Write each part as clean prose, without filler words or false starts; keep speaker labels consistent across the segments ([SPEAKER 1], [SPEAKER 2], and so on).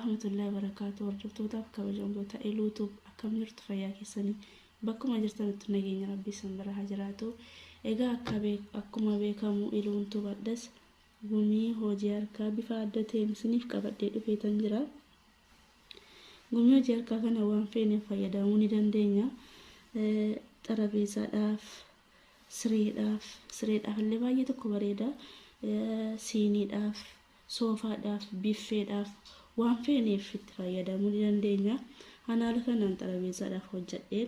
[SPEAKER 1] warahmatullahi wabarakatuh. Hordoftoota kabajamtoota YouTube akkam jirtu fayyaa keessanii bakkuma jirtanitti nageenya Rabbii isin bira haa jiraatu. Egaa akkuma beekamu iluuntu baddas gumii hojii harkaa bifa adda ta'een isiniif qabadhee dhufeetan jira. Gumii hojii harkaa kana waan feeneef fayyadamuu ni dandeenya. Xarabeezaadhaaf, sireedhaaf illee baay'ee tokko bareeda. Siiniidhaaf, soofaadhaaf, biffeedhaaf waan feeneef itti fayyadamuu ni dandeenya. Haala kanaan xarabeezaadhaaf hojjedhee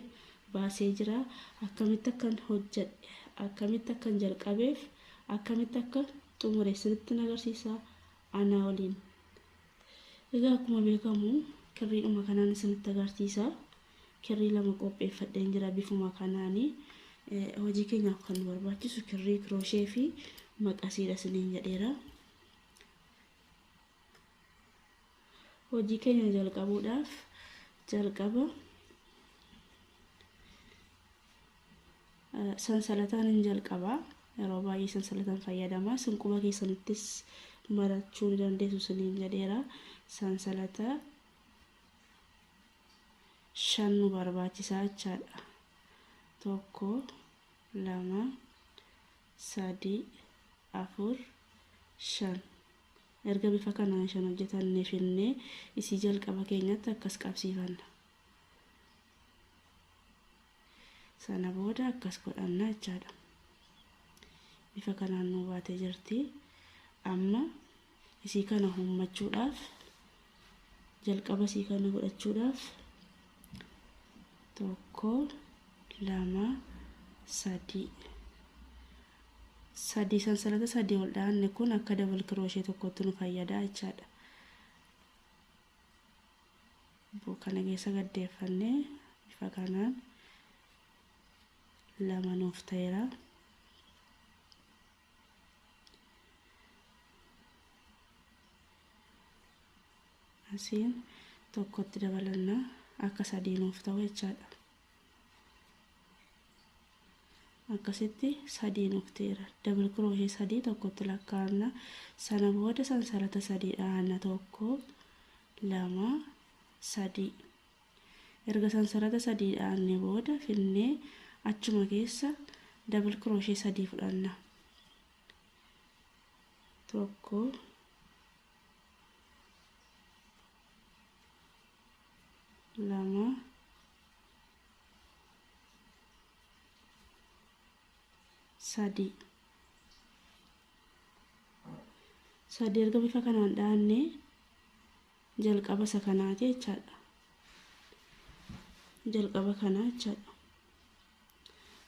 [SPEAKER 1] baasee jira. Akkamitti akkan hojjedhe, akkamitti akkan jalqabeef, akkamitti akka xumure isinitti agarsiisa ana waliin. Egaa akkuma beekamu kirriidhuma kanaan isinitti agarsiisa. Kirrii lama qopheeffadheen jira bifuma kanaanii. Hojii keenyaaf kan nu barbaachisu kirrii kirooshee fi maqasiidha isiniin jedheera. Hojii keenya jalqabuudhaaf jalqaba sansalataan hin jalqaba. Yeroo baay'ee sansalataan fayyadama. Sinquba keessanittis marachuu ni dandeessu isiniin jedheera. Sansalata 5 nu barbaachisaa jechaadha. 1 2 3 4 5. Erga bifa kanaan 5 hojjetannee finnee isii jalqaba keenyatti akkas qabsiifanna. Sana booda akkas godhanna jechaadha. Bifa kanaan nu baatee jirti. Amma isii kana uummachuudhaaf jalqaba isii kana godhachuudhaaf 1 2 3 sansalata 3 ol dhaanne kun akka dabal kirooshee tokkotti nu fayyada jechaadha. Kana keessa gaddeeffannee bifa kanaan 2 nuuf ta'eera. Asiin tokkotti dabalanna akka 3 nuuf ta'u jechaadha. Akkasitti 3 nuuf ta'eera. Dabal kirooshee 3 tokkotti lakkaa'amna. Sana booda sansalata 3 dhaanna 1 2 3. Erga sansalata 3 dhaanne booda finnee achuma keessa dabal kirooshee 3 fudhanna. 1 2 3. Erga bifa kanaan dhaanne jalqaba isa kanaati jechaadha. Jalqaba kana jechaadha.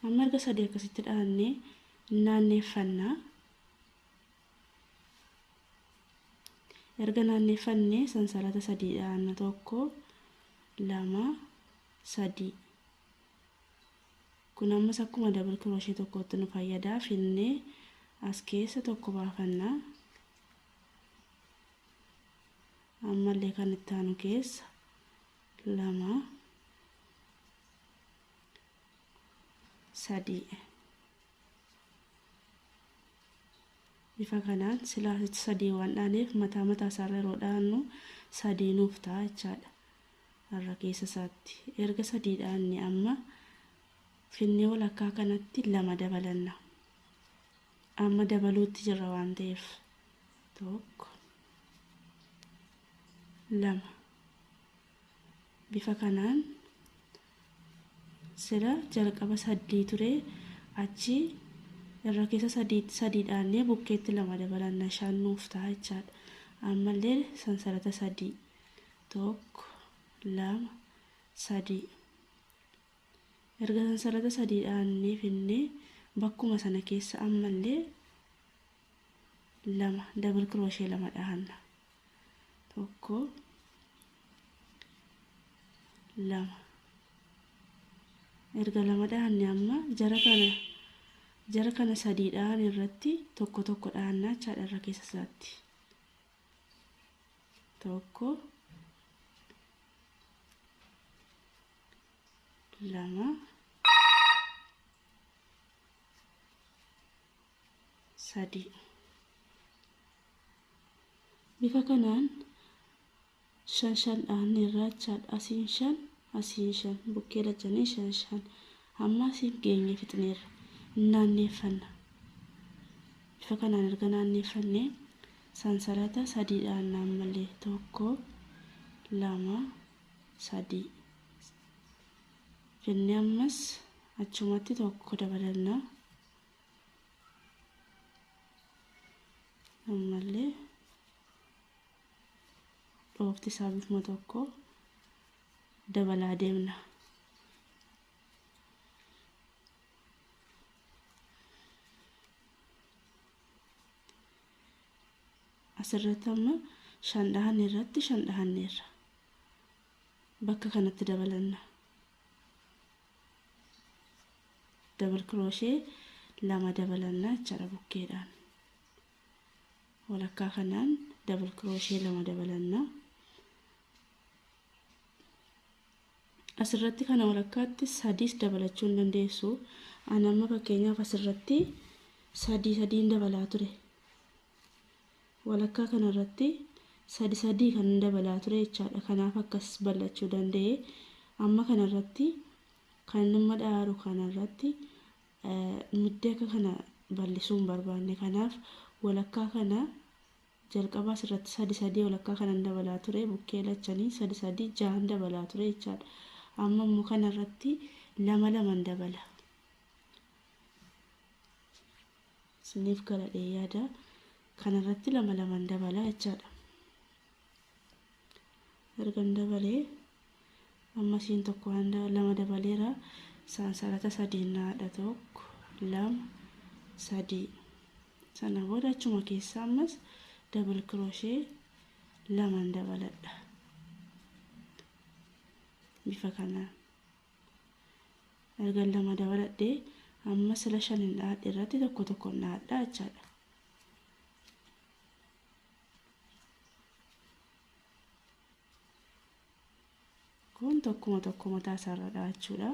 [SPEAKER 1] Amma erga 3 akkasitti dhaanne naanneeffannaa. Erga naanneeffannee sansalata 3 dhaanna 1 2 3. Kun ammas akkuma dabal kirooshee tokkotti nu fayyada. Finnee as keessa tokko baafannaa. Ammallee kan itti aanu keessa 2 3. Bifa kanaan silaa 3 waan dhaaneef mataa isaarra yeroo dhaannu 3 nuuf ta'a jechaadha. Har'a keessa isaatti erga 3 dhaanne amma finnee walakkaa kanatti 2 dabalanna. Amma dabaluutti jirra waan ta'eef 1 2. Bifa kanaan sila jalqaba 3 ture achi irra keessa 3 dhaanne bukkeetti 2 dabalanna 5 nuuf ta'a jechaadha. Ammallee sansalata 3 1 2 3. Erga sansalata 3 dhaanne finnee bakkuma sana keessa ammallee 2 dabal kirooshee 2 dhaanna. 1 2. Erga 2 dhaanne amma jara kana 3 dhaan irratti tokko dhaannaa jechaadha irra keessa isaatti. 1 2 3. Bifa kanaan shan dhaanne irraa jechaadha. Asiin shan bukkee lachanii shan amma asiin geenye fixneerra naanneeffanna. Bifa kanaan erga naanneeffannee sansalata sadiidhaan ammallee 1 2 3 jennee ammas achumatti tokko dabalanna. Ammallee dhoofti isaa bifuma tokko dabalaa deemna. Asirratti amma shan dhahan irratti shan dhahanneerra. Bakka kanatti dabalanna. Double crochet lama dabalanna jechaadha bukkeedhaan. Walakkaa kanaan double crochet lama dabalanna. Asirratti kana walakkaatti sadii dabalachuu hin dandeessu. Ani amma fakkeenyaaf asirratti sadii dabalaa ture. Walakkaa kanarratti sadii kan dabalaa ture jechaadha. Kanaaf akkas bal'achuu danda'e. Amma kanarratti kan nama dhaaru kanarratti muddee akka kana bal'isuu hin barbaanne. Kanaaf walakkaa kana jalqaba asirratti sadii walakkaa kanan dabalaa ture. Bukkee lachanii sadii 6 dabalaa ture jechaadha. Amma immoo kanarratti lama dabala. Isiniif galadhee yaada. Kanarratti lama dabala jechaadha. Ergan dabalee amma siin tokko lama dabaleera. Sansalata sadiin haadha 1 2 3 sana booda achuma keessa ammas double crochet lama dabaladha. Bifa kanaan ergan lama dabaladhee amma sila shanin dhaadhe irratti tokko dhaadha jechaadha. Kun tokko mataa isaarra dhaachuudha.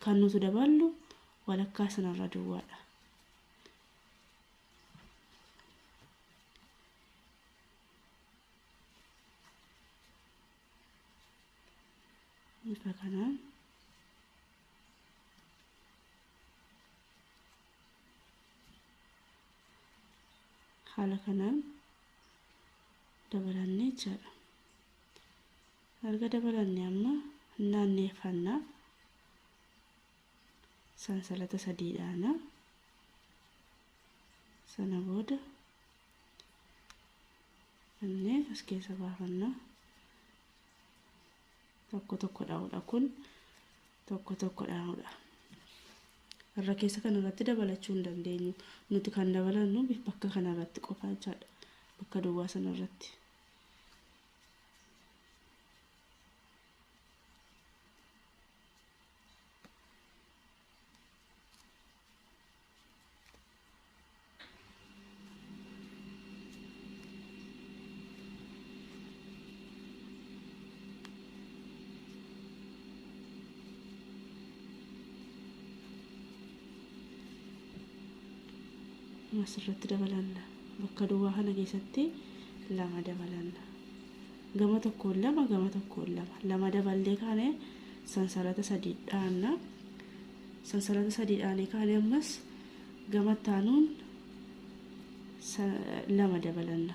[SPEAKER 1] Kan nuti daballu walakkaa sanarra duwwaadha. Bifa kanaan haala kanaan dabalannee jechaadha. Erga dabalannee amma naanneeffanna. Sansalata sadiidhaana. Sana booda annee as keessa baafanna. Tokko dhaa'uudha kun tokko dhaa'uudha. Irra keessa kanarratti dabalachuu hin dandeenyu. Nuti kan dabalannu bakka kanarratti qofa jechaadha. Bakka duwwaa sanarratti. Asirratti dabalanna. Bakka duwwaa kana keessatti lama dabalanna. Gama tokkoon lama daballee kaane sansalata sadii dhaanna. Sansalata sadii dhaanee kaane ammas gama taanuun lama dabalanna.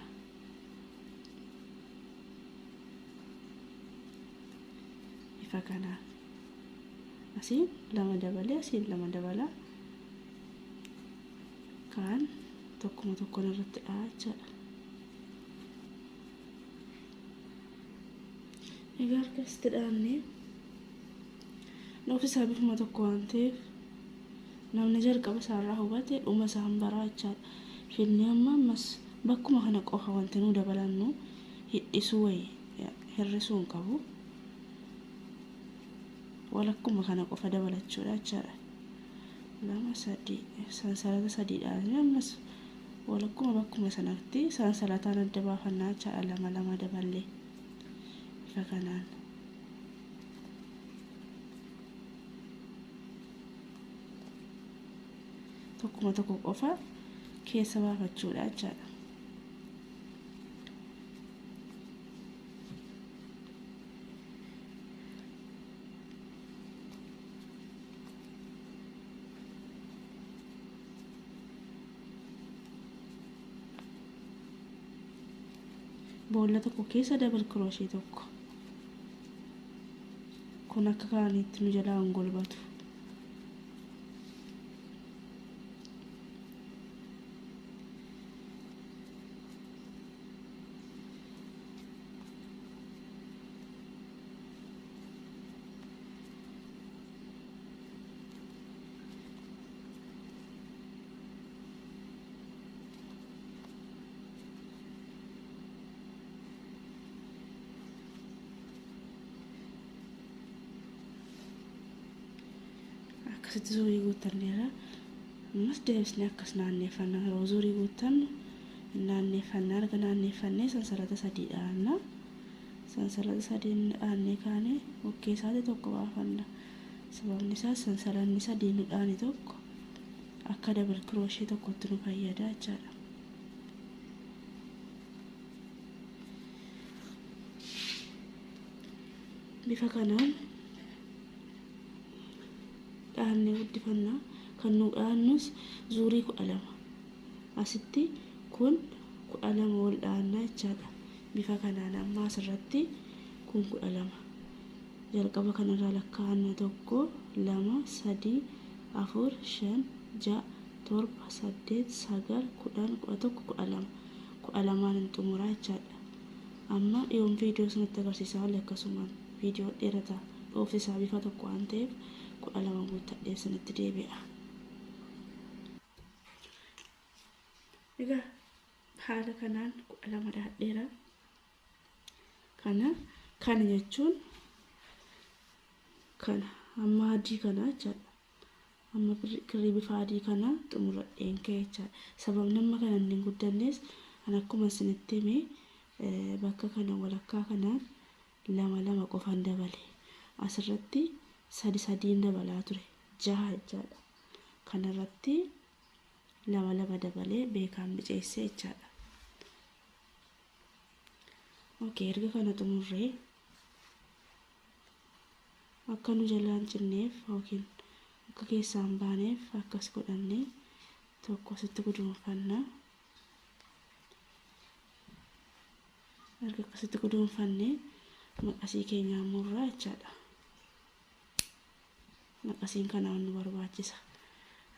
[SPEAKER 1] Bifa kanaan asiin lama dabalee asiin lama dabala. Kan tokko irratti dhaachaadha. Egaa akkasitti dhaannee dhoofti isaa bifuma tokko waan ta'eef namni jalqaba isaarraa hubate dhuma isaa hin baraachaadha. Finnee ammas bakkuma kana qofa wanti nu dabalannu hidhisuu wayii hir'isuu hin qabu. Walakkuma kana qofa dabalachuudha jechaadha. Lama sadii sansalata sadiidhaan ammas walakkuma bakkuma sanatti sansalataan adda baafannaa jechaadha. Lama daballee bifa kanaan tokko qofa keessa baafachuudha jechaadha. boolla tokko keessa double crochet tokko kun akka kaanitti nu jalaa golbatu. Akkasitti zurii guutanneera. Ammas deebisnee akkas naanneeffannaa. Yeroo zurii guutannu naanneeffannaa erga naanneeffannee sansalata sadii dhaanna. Sansalata sadii dhaannee kaanee bukkee isaati tokko baafanna. Sababni isaas sansalanni sadii nu dhaane tokko akka double crochet tokkotti nu fayyada jechaadha. Bifa kanaan dhaannee guddifannaa. Kan nu dhaannus zurii 12 asitti kun 12 wal dhaannaa jechaadha. Bifa kanaan amma asirratti kun 12 jalqaba kanarraa lakkaa'annaa 1 2 3 4 5 6 7 8 9 10 11 12 12 xumuraa jechaadha. Amma yoon viidiyoo sanatti agarsiisaa olle akkasumaan viidiyoo dheerataa dhoofsisaa bifa tokko waan ta'eef 12 guuttadhee sanatti deebi'a. Egaa haala kanaan 12 dhaadheera. Kana jechuun kana amma adii kana jechaadha. Amma kirrii bifa adii kana xumuradheen ka'e jechaadha. Sababni amma kana hin guddannees kan akkuma isinitti hime bakka kana walakkaa kanaan 2 qofaan dabale. Asirratti 3 dabalaa ture 6 jechaadha. Kanarratti 2 dabalee beekaan biceessee jechaadha. Erga kana xumurree akka nu jalaan cinneef yookiin akka keessaan baaneef akkas godhannee tokko sitti guduunfannaa. Erga akkasitti guduunfannee maqasii keenyaan murraa jechaadha. Maqasiin kanaan nu barbaachisa.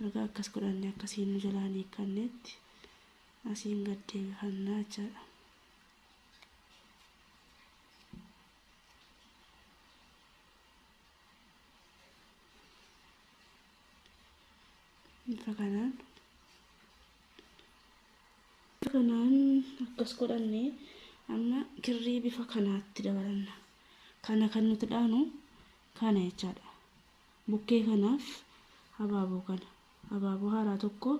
[SPEAKER 1] Erga akkas godhannee akkasiin nu jalaan hiikkanneetti asiin gad deebifannaa jechaadha. Bifa kanaan akkas godhannee amma kirrii bifa kanaatti dabalanna. Kana kan nuti dhaanu kana jechaadha. Bukkee kanaaf habaaboo haaraa tokko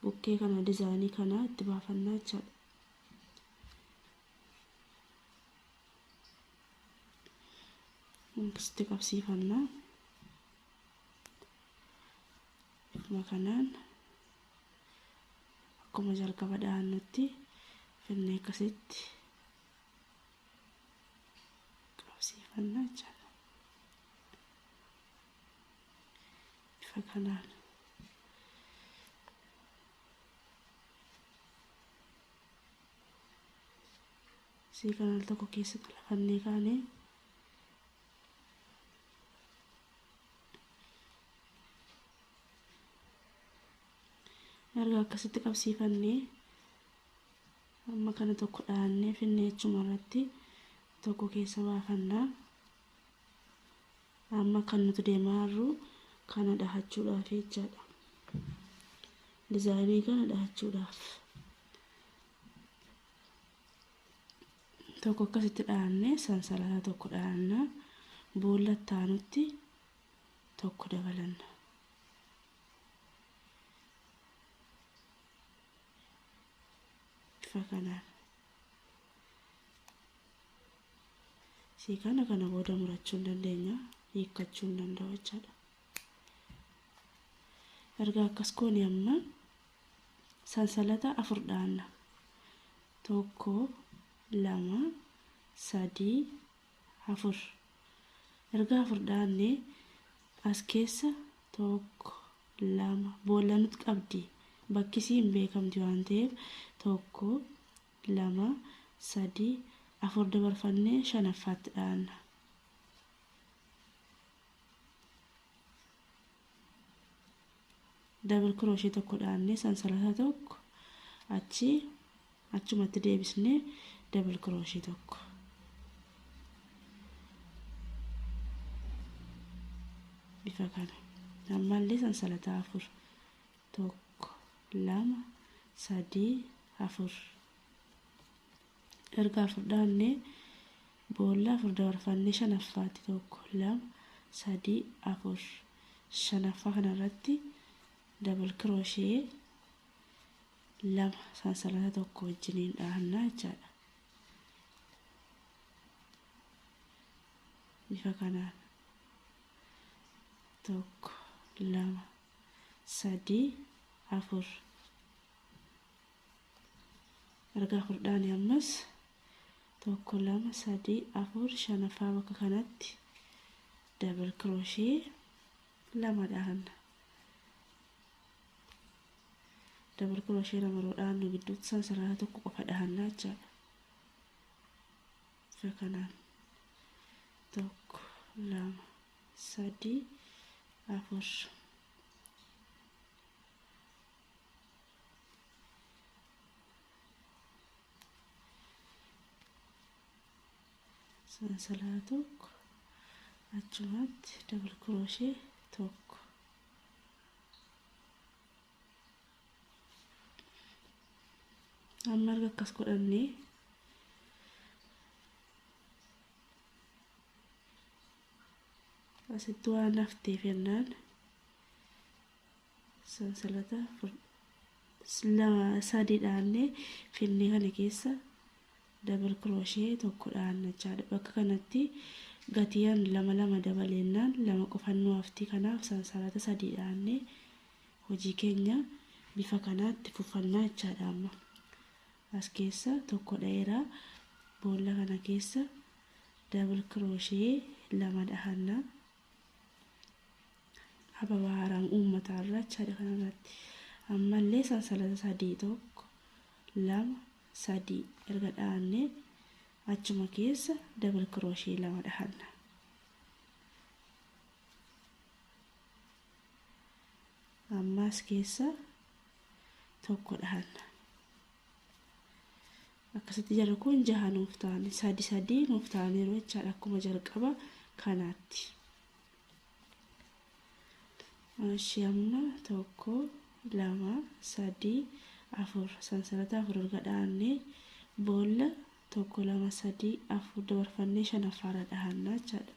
[SPEAKER 1] bukkee kana dizaayinii kana itti baafannaa jechaadha. Akkasitti qabsiifannaa. Bifuma kanaan akkuma jalqaba dhaannutti finnee akkasitti qabsiifannaa jechaadha. Bifa kanaan sii kanal tokko keessatti lafannee kaanee erga akkasitti qabsiifannee amma kana tokko dhaannee finnee achuma irratti tokko keessa baafannaa. Amma kan nuti deemaa jirru kana dhahachuudhaaf jechaadha. Dizaayinii kana dhahachuudhaaf tokko akkasitti dhaannee sansalata tokko dhaannaa. Boolla taanutti tokko dabalanna. Kanaan sii kana booda murachuu hin dandeenya, hiikkachuu hin danda'u jechaadha. Erga akkas goone amma sansalata 4 dhaanna. 1 2 3 4. Erga 4 dhaannee as keessa 1 2 boolla nuti qabdi. Bakki isii hin beekamti waan ta'eef 1 2 3 afur dabarfannee shanaffaatti dhaanna. Double crochet tokko dhaannee sansalata tokko achumatti deebisnee double crochet tokko. Bifa kana. Ammallee sansalata afur tokko lama sadii afur. Erga afur dhaannee boolla afur dabarfannee shanaffaatti tokko lama sadii afur. Shanaffaa kanarratti double crochet lama sansalata tokko wajjiniin dhaannaa jechaadha. Bifa kanaan tokko lama sadii afur. Erga afur dhaannee ammas tokko lama sadii afur shanaffaa bakka kanatti double crochet lama dhaanna. Double crochet lama dhaannu gidduutti sansalata tokko qofa dhaannaa jechaadha. Bifa kanaan tokko lama sadii afur. Sansalata tokko achumatti double crochet tokko. Amma erga akkas godhannee asitti waan hafteef jennaan sansalata sadii dhaannee finnee kana keessa double crochet tokko dhaanna jechaadha. Bakka kanatti gatiyaan lama dabaleennaan lama qofannoo haftii. Kanaaf sansalata sadii dhaannee hojii keenya bifa kanaatti fufannaa jechaadha. Amma as keessa tokko dhaeera boolla kana keessa double crochet lama dhaanna. Ababaa haaraan uummataa irraa jechaadha kanarratti. Ammallee sansalata sadii tokko lama sadii erga dhaannee achuma keessa double crochet lama dhaanna. Ammas keessa tokko dhaanna. Akkasitti jarri kun jaha nuuf ta'an sadii nuuf ta'aniiru jechaadha akkuma jalqaba kanaatti. Amma tokko lama sadii afur sansalata afur erga dhaannee boolla tokko lama sadii afur dabarfannee shanaffaarra dhaannaa jechaadha.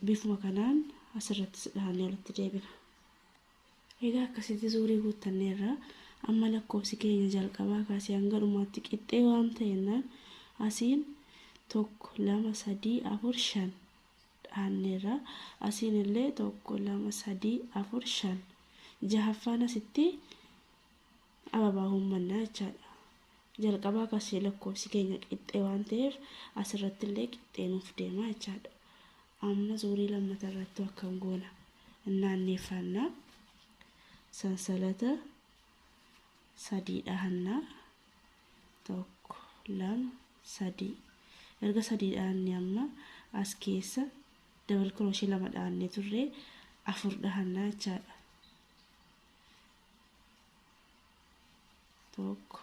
[SPEAKER 1] Bifuma kanaan asirratti dhaannee walitti deebina. Egaa akkasitti zuurii guuttanneerra. Amma lakkoofsi keenya jalqabaa kaasee hanga dhumaatti qixxee waan ta'eennaan asiin tokko lama sadii afur shan dhaanneerra. Asiin illee tokko lama sadii afur shan. Jahaffaan asitti ababaa uummannaa jechaadha. Jalqabaa kaasee lakkoofsi keenya qixxee waan ta'eef asirratti illee qixxee nuuf deemaa jechaadha. Amma zuurii lammataa irratti akkam goona naanneeffannaa sansalata sadii dhaannaa tokko lama sadii. Erga sadii dhaannee amma as keessa double crochet lama dhaannee turre afur dhaannaa jechaadha. Tokko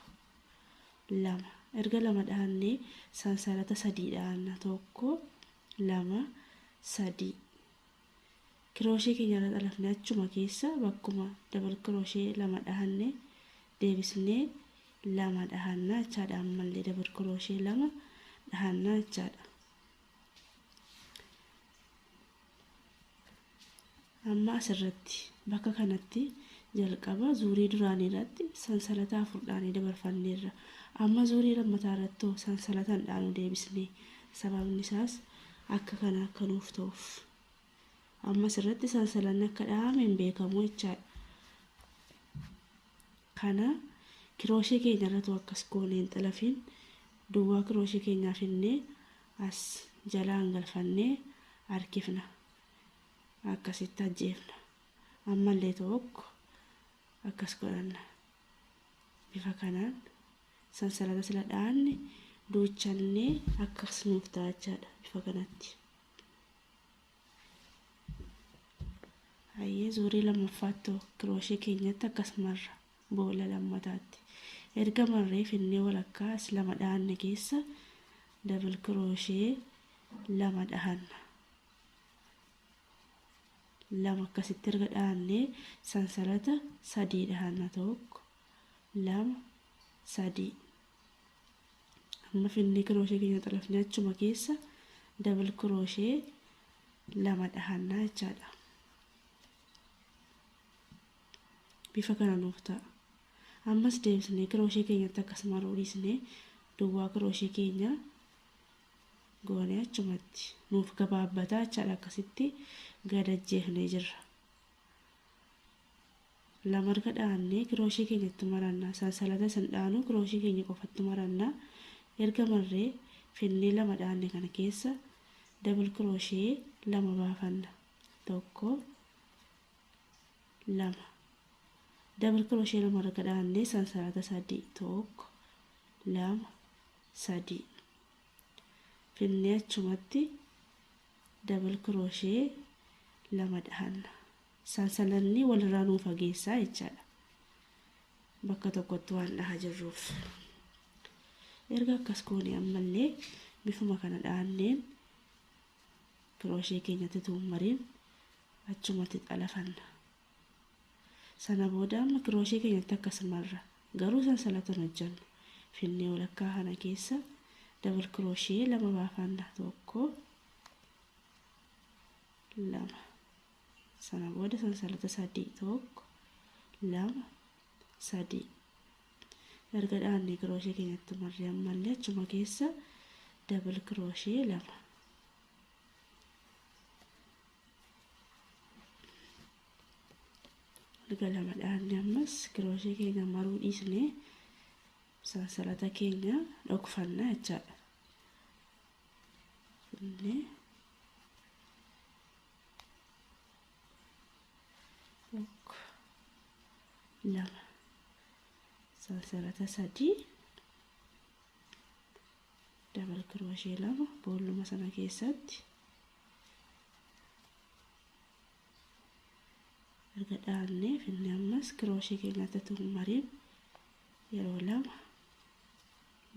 [SPEAKER 1] lama erga lama dhaannee sansalata sadii dhaanna tokko lama sadii. Crochet keenya irra dhalafne achuma keessa bakkuma double crochet lama dhaannee deebisnee lama dhaannaa jechaadha. Ammallee double crochet lama dhaannaa jechaadha. Amma asirratti bakka kanatti jalqaba zuurii duraanii irratti sansalata afur dhaanee dabarfanneerra. Amma zuurii lammataa irratti sansalata dhaanuu deebisnee sababni isaas akka kana akka nuuf ta'uuf. Amma asirratti sansalanni akka dhaame hin beekamu jechaadha. Kana crochet keenya irratti akkas goonee hin xalafiin duwwaa crochet keenyaa finnee as jalaan galfannee harkifna. Akkasitti ajjeefna. Ammallee tokko akkas godhanna. Bifa kanaan sansalata sila dhaanne duuchannee akkas nuuf ta'a jechaadha bifa kanatti. Hayyee zuurii lammaffaatti kirooshee keenyatti akkasumarra boolla lammataatti erga marree finnee walakkaa as lama dhaanne keessa double kirooshee lama dhahanna. Lama akkasitti erga dhaannee sansalata sadii dhahanna tokko lama sadii. Amma finnee kirooshee keenya xalafnee achuma keessa double kirooshee lama dhahanna jechaadha. Bifa kana nuuf ta'a. Ammas deebisnee kirooshee keenyatti akkasuma roodhisnee duwwaa kirooshee keenya goonee achumatti nuuf gabaabbataa jechaadha. Akkasitti gadajjeefnee jirra. Lama erga dhaannee kirooshee keenyatti marannaa sansalata san dhaanuu kirooshee keenya qofatti marannaa erga marree finnee lama dhaanne kana keessa double kirooshee lama baafanna tokko lama. Double crochet lama erga dhaannee sansalata sadii tokko lama sadii. Finnee achumatti double crochet lama dhahanna. Sansalanni walirraa nuuf fageessaa jechaadha. Bakka tokkotti waan dhahaa jirruuf. Erga akkas goonee ammallee bifuma kana dhaanneen crochet keenyatti tuummariin achumatti xalafanna. Sana booda amma kirooshee keenyatti akkasumarra garuu sansalatan hojjannu finnee walakkaa kana keessa double crochet lama baafanna tokko lama. Sana booda sansalata sadii tokko lama sadii. Erga dhaannee kirooshee keenyatti marree ammallee achuma keessa double crochet lama. Erga lama dhaannee ammas kirooshee keenya maruu dhiisnee sansalata keenya dhokfanna jechaadha. Finnee tokko lama sansalata sadii double crochet lama boolluma sana keessatti erga dhaannee finnee ammas kirooshee keenyatti tuummariin yeroo lama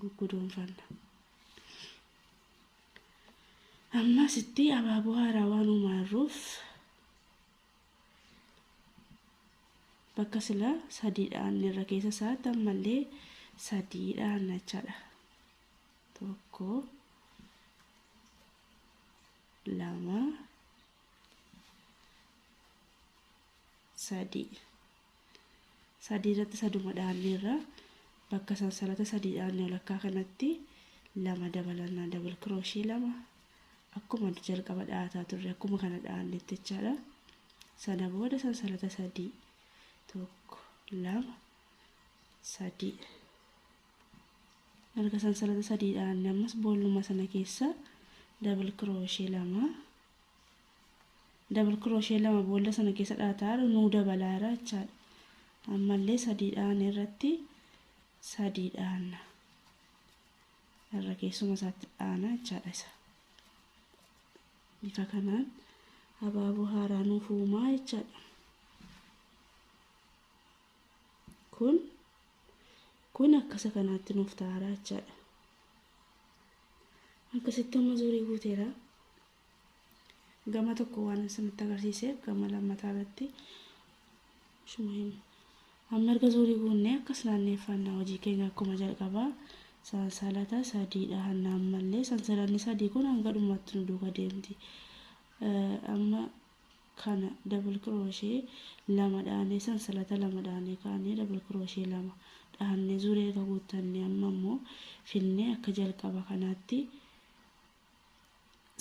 [SPEAKER 1] guggudoonfanna. Ammas itti abaaboo haaraa waan uumaarruuf bakka sila sadii dhaanne irra keessa isaatti ammallee sadii dhaanna jechaadha. Tokko lama sadii. Sadii irratti saduma dhaanneerra bakka sansalata sadii dhaanne walakkaa kanatti lama dabalannaa double crochet lama akkuma jalqaba dhaataa turre akkuma kana dhaannetti jechaadha. Sana booda sansalata sadii tokko lama sadii. Erga sansalata sadii dhaanne ammas boolluma sana keessa double crochet lama. Double crochet lama boolla sana keessa dhaataa nuu dabalaara jechaadha. Ammallee sadii dhaanne irratti sadii dhaanna. Irra keessuma isaatti dhaana jechaadha isa. Bifa kanaan abaaboo haaraa nuuf uumaa jechaadha. Kun akkasa kanaatti nuuf ta'aa jechaadha. Akkasitti amma zuurii guuteera. Gama tokko waan isinitti agarsiiseef gama lammataa irratti amma erga zuurii guunnee akkas naanneeffannaa hojii keenya akkuma jalqabaa sansalata sadii dhahanna. Ammallee sansalanni sadii kun hanga dhumatti nu duuka deemti. Amma kana double crochet lama dhaanee sansalata lama dhaanee kaanee double crochet lama dhaanee zuurii erga guuttannee amma immoo finnee akka jalqaba kanaatti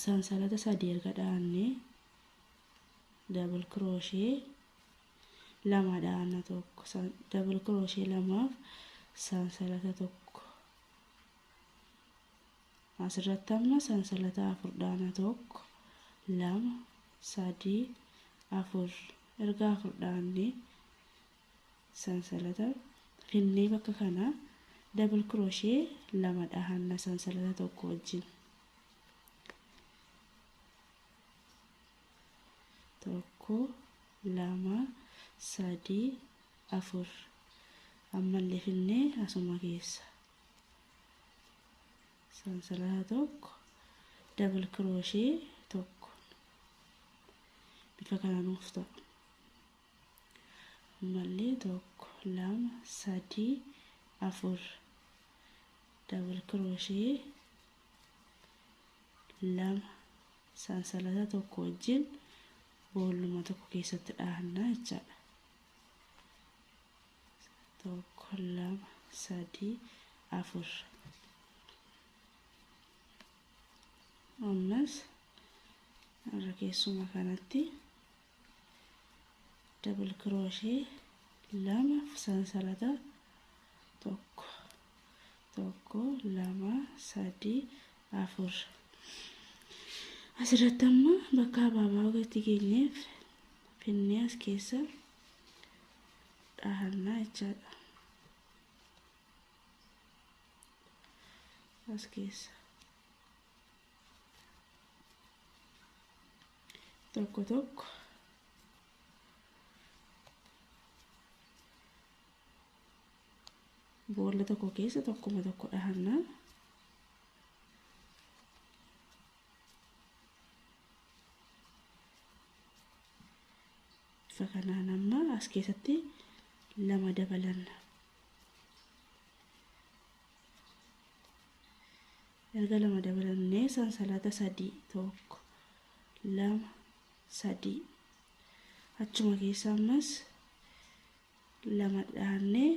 [SPEAKER 1] sansalata sadii erga dhaannee double crochet lama dhaana tokko double crochet lamaaf sansalata tokko. Asirratti amma sansalata afur dhaana tokko lama sadii afur. Erga afur dhaannee sansalata finnee bakka kana double crochet lama dhahanna sansalata tokko wajjin tokko lama sadii afur ammallee finnee asuma keessa sansalata tokko double crochet tokko bifa kanaan ufta ammallee tokko lama sadii afur double crochet lama sansalata tokko wajjin booluma tokko keessatti dhahanna jechaadha tokko lama sadii afur ammas irra keessuma kanatti double crochet lama sansalata tokko lama sadii afur asirratti amma bakka abaabaa gatti keenyeef finnee as keessa dhahanna jechaadha as keessa tokko boolla tokko keessa tokkuma tokko dhahanna fakanaan amma as keessatti lama dabalanna erga lama dabalannee sansalata sadii tokko lama sadii achuma keessa ammas lama dhahannee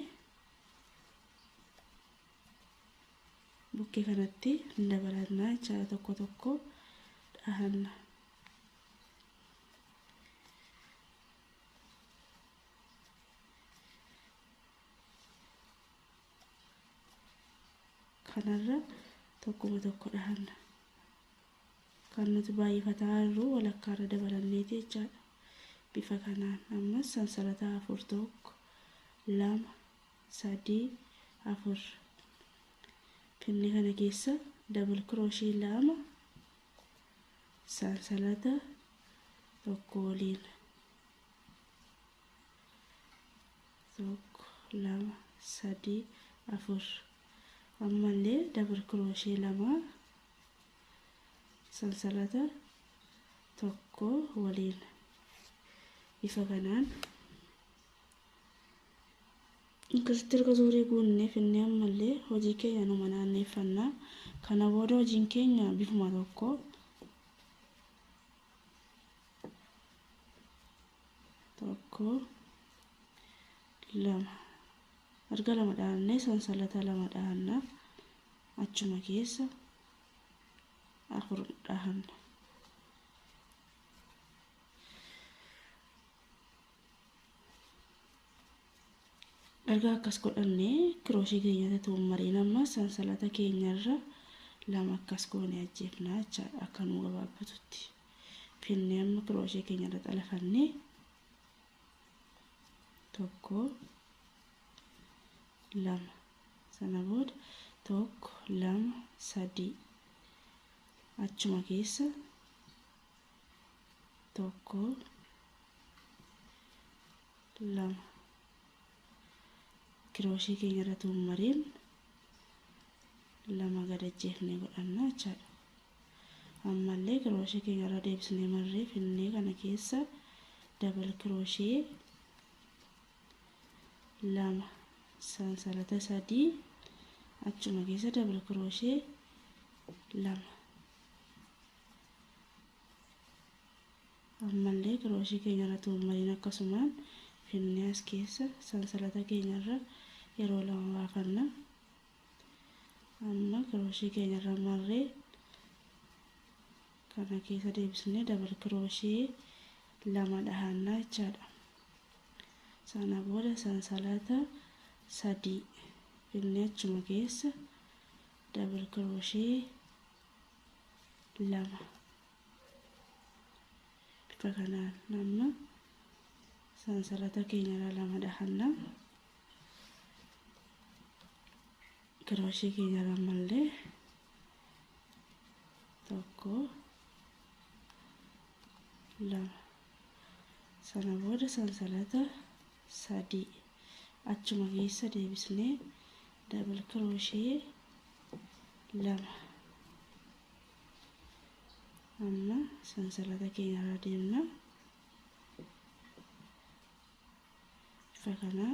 [SPEAKER 1] bukkee kanatti dabalannaa jecha tokko dhahanna kanarra tokkuma tokko dhahanna kan nuti baay'ifataa jirru walakkaarra dabalanneeti jechaadha bifa kanaan ammas sansalata afur tokko lama sadii afur finne kana keessa double crochet lama sansalata tokko waliin tokko lama sadii afur ammallee double crochet lama sansalata tokko waliin bifa kanaan akkasitti erga zuurii guunnee finnee ammallee hojii keenya numa naanneeffannaa kana booda hojiin keenya bifuma tokko lama erga lama dhahannee sansalata lama dhahanna achuma keessa afur dhahanna erga akkas godhannee crochet keenyatti tuumariin amma sansalata keenyarra lama akkas goone ajjeefna jechaadha akka nu gabaabbatutti finnee amma crochet keenyarra xalafannee tokko lama sana booda tokko lama sadii achuma keessa tokko lama crochet keenyarra tuumariin lama gad ajjeefnee godhanna jechaadha ammallee crochet keenyarra deebisnee marree finnee kana keessa double crochet lama sansalata sadii achuma keessa double crochet lama ammallee crochet keenyarra tuumariin akkasumaan finnee as keessa sansalata keenyarra yeroo lama baafanna amma crochet keenyarra marree kana keessa deebisnee double crochet lama dhahanna jechaadha sana booda sansalata sadii finnee achuma keessa double crochet lama bifa kanaan amma sansalata keenyarra lama dhahanna kiroshii keenya ramallee tokko lama sana booda sansalata sadii achuma keessa deebisnee double crochet lama amma sansalata keenya irra deemna fakana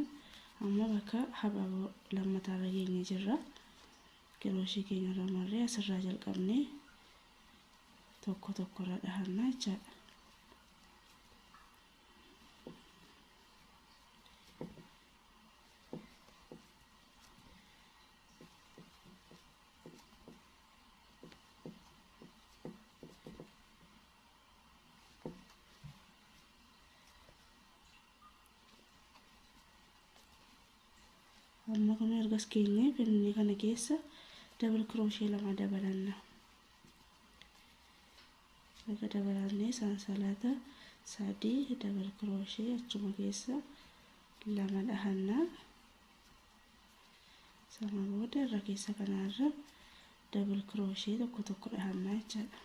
[SPEAKER 1] amma bakka habaaboo lammataa irra geenye jirra crochet keenya irra marree asirraa jalqabnee tokko tokko irra dhahannaa jechaadha. amma kana ergas keenye finni kana keessa double crochet lama dabalanna laga dabalanne sansalata sadii double crochet achuma keessa lama dhahanna sana booda irra keessa kanarra double crochet tokko tokko dhahanna jechaadha.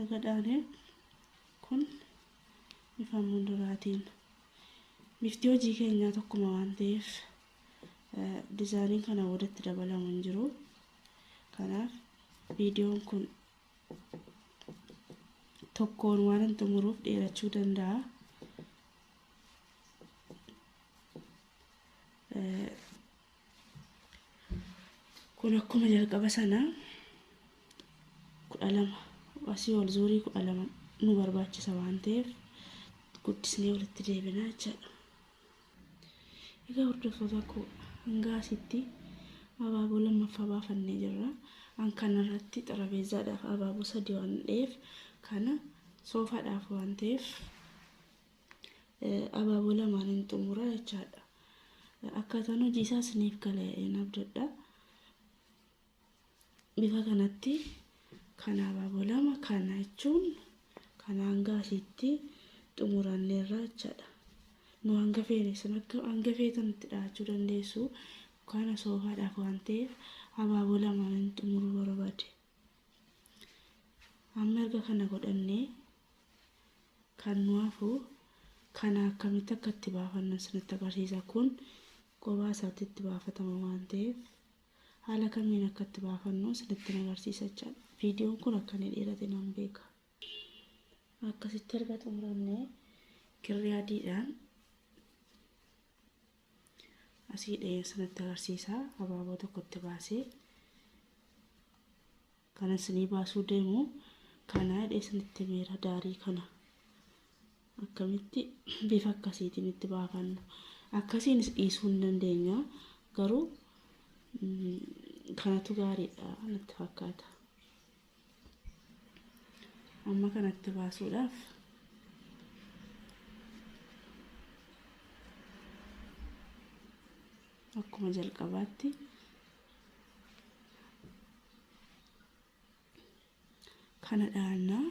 [SPEAKER 1] Gadhaane kun bifa munduraatiin bifti hojii keenyaa tokkuma waan ta'eef dizaayiniin kana walitti dabalamu hin jiru. Kanaaf viidiyoon kun tokkoon waan hin xumuruuf dheerachuu danda'a. Kun akkuma jalqaba sana 12 asii ol zuurii 12 nu barbaachisa waan ta'eef guddisnee walitti deebinaa jechaadha. Egaa hordoftoota koo hanga asitti abaaboo lammaffaa baafannee jirra. An kanarratti xarabeezaadhaaf abaaboo 3 waan ta'eef kana soofaadhaaf waan ta'eef abaaboo lamaan hin xumura jechaadha. Akkaataan hojii isaa isiniif gala abdadha. Bifa kanatti kana abaaboo lama kana jechuun kana hanga asitti xumuranneerra jechaadha. Nu hanga feene sun akka hanga feetanitti dhaachuu dandeessu. Kana soofaadhaaf waan ta'eef abaaboo lamaan hin xumuruu barbaade. Amma erga kana godhannee kan nu hafu kana akkamitti akka itti baafannu isinitti agarsiisa. Kun kophaa isaatti itti baafatama waan ta'eef haala kamiin akka itti baafannu isinitti agarsiisa jechaadha. Viidiyoon kun akka inni dheerate nan beeka. Akkasitti erga xumurannee kirrii adiidhaan asii dhaheen isinitti agarsiisa. Abaaboo tokkotti baasee kana isinii baasuu deemu kana hidhee isinitti meera daarii kana akkamitti bifa akkasiitiin itti baafannu. Akkasiin dhiisuu hin dandeenya garuu kanatu gaariidha natti fakkaata. Amma kanatti baasuudhaaf akkuma jalqabaatti kana dhaannaa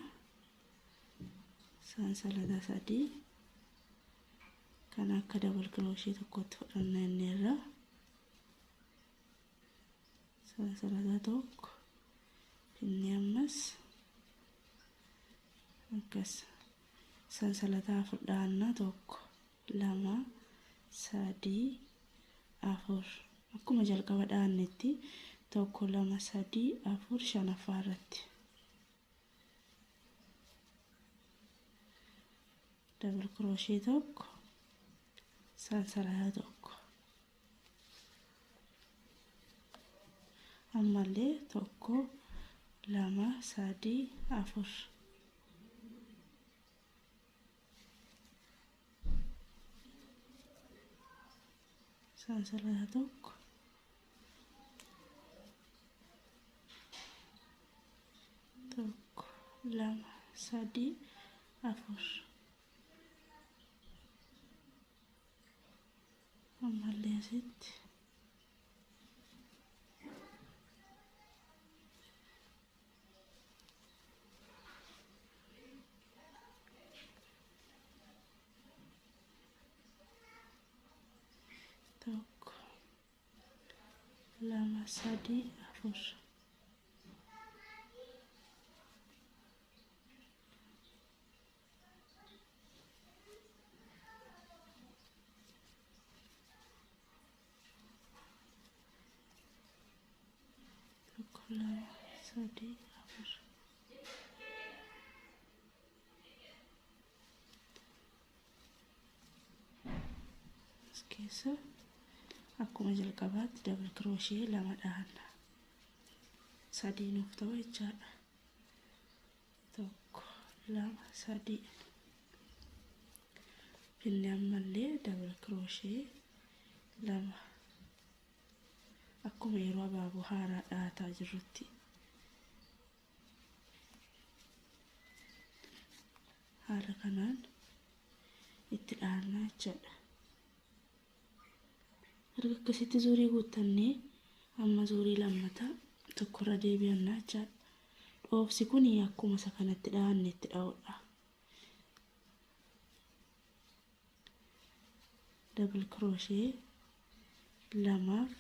[SPEAKER 1] sansalata sadii kana akka double crochet tokkotti fudhannaa inni irra sansalata tokko inni ammas akkas sansalata afur dhaannaa tokko lama sadii afur akkuma jalqaba dhaannetti tokko lama sadii afur shanaffaa irratti double crochet tokko sansalata tokko ammallee tokko lama sadii afur sansalata tokko tokko lama sadii afur ammallee asitti tokko lama sadii afur lama sadii afur as keessa akkuma jalqabaatti double crochet lama dhahanna sadii nuuf ta'u jechaadha tokko lama sadii finni ammallee double crochet lama akkuma yeroo abaaboo haaraa dhahataa jirrutti haala kanaan itti dhahannaa jechaadha. Erga akkasitti zuurii guuttannee amma zuurii lammataa tokkorra deebi'annaa jechaadha. Dhoofsi kun akkuma isa kanatti dhahanne itti dha'uudha. Double crochet lamaaf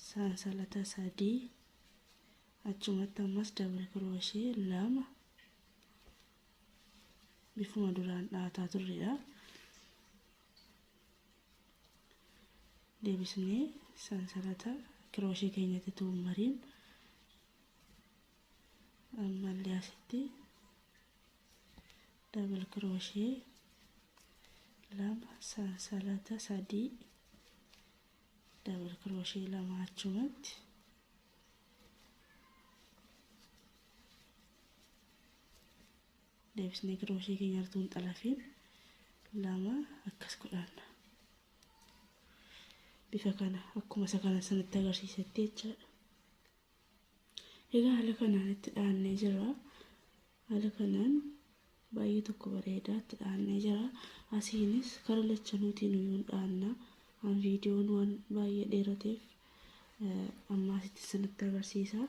[SPEAKER 1] sansalata sadii achumatti ammas double crochet lama bifuma duraan dhahataa turredha. Deebisnee sansalata crochet keenyatti tuumariin ammallee asitti double crochet lama sansalata sadii double crochet lama achumatti deebisnee crochet keenya irtuun xalafiin lama akkas godhanna. Bifa kana akkuma isa kana sanatti agarsiisetti jechaadha. Egaa haala kanaan itti dhahannee jira. Haala kanaan baay'ee tokko bareedaa itti dhahannee jira. Asiinis kara lachanuutiin iyyuu dhahanna. An viidiyoon waan baay'ee dheerateef amma asitti sanatti agarsiisa.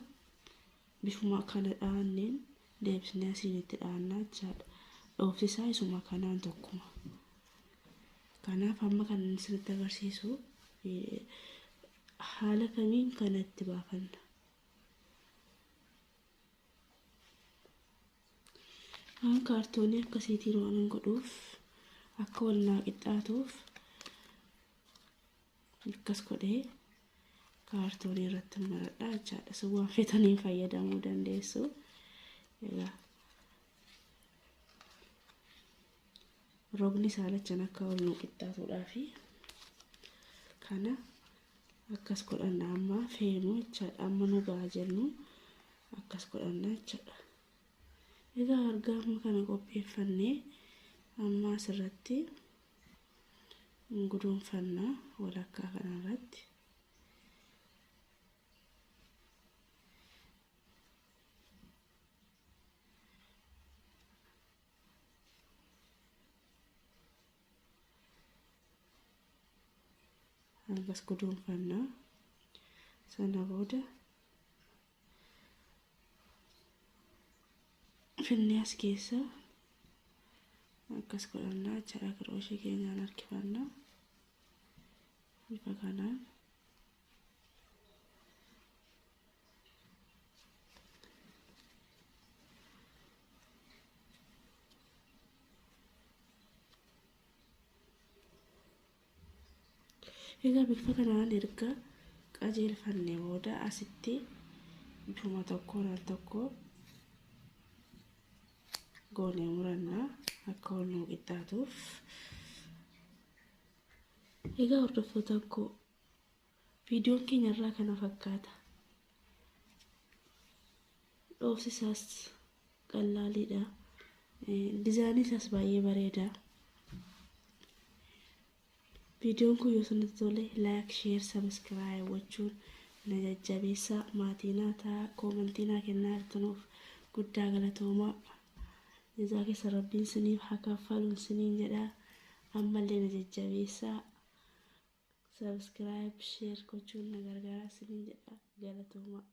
[SPEAKER 1] Bifuma kana dhahanneen deebisnee asiin itti dhahannaa jechaadha. Dhoofsi isaa isuma kanaan tokkuma. Kanaaf amma kan inni sanatti agarsiisu haala kamiin kanatti baafanna. Waan kaartoonii akkasiitiin waan godhuuf akka wal naa qixxaatuuf akkas godhee kaartoonii irratti maradhaa jechaadha. Sun waan fetanii fayyadamuu dandeessu. Egaa rogni isaa lachan akka wal nu qixxaatuudhaafi kana akkas godhanna. Amma feenu jechaadha. Amma nu ga'a jennu akkas godhanna jechaadha. Egaa argaa amma kana qopheeffannee amma asirratti guduunfanna walakkaa kanarratti. Akkas guduunfanna. Sana booda finni as keessa akkas godhanna jechaadha. Crochet keenyaan harkifanna bifa kanaan. Egaa bifa kanaan erga qajeelfannee booda asitti bifuma tokkoon al tokko goonee muranna akka wal nu qixxaatuuf. Egaa hordoftoota koo viidiyoon keenya irraa kana fakkaata. Dhoofsi isaas qallaaliidha. Dizaayinii isaas baay'ee bareeda. Viidiyoon kun yoo isinitti tole like, share, subscribe gochuun na jajjabeessaa. Maatii naa ta'aa, koomentii naa kennaa jirtanuuf guddaa galatoomaa. Jazaa keessa rabbiin siniif haa kaffalu siniin jedha. Ammallee na jajjabeessaa. Subscribe, share gochuun na gargaara siniin jedha. Galatoomaa.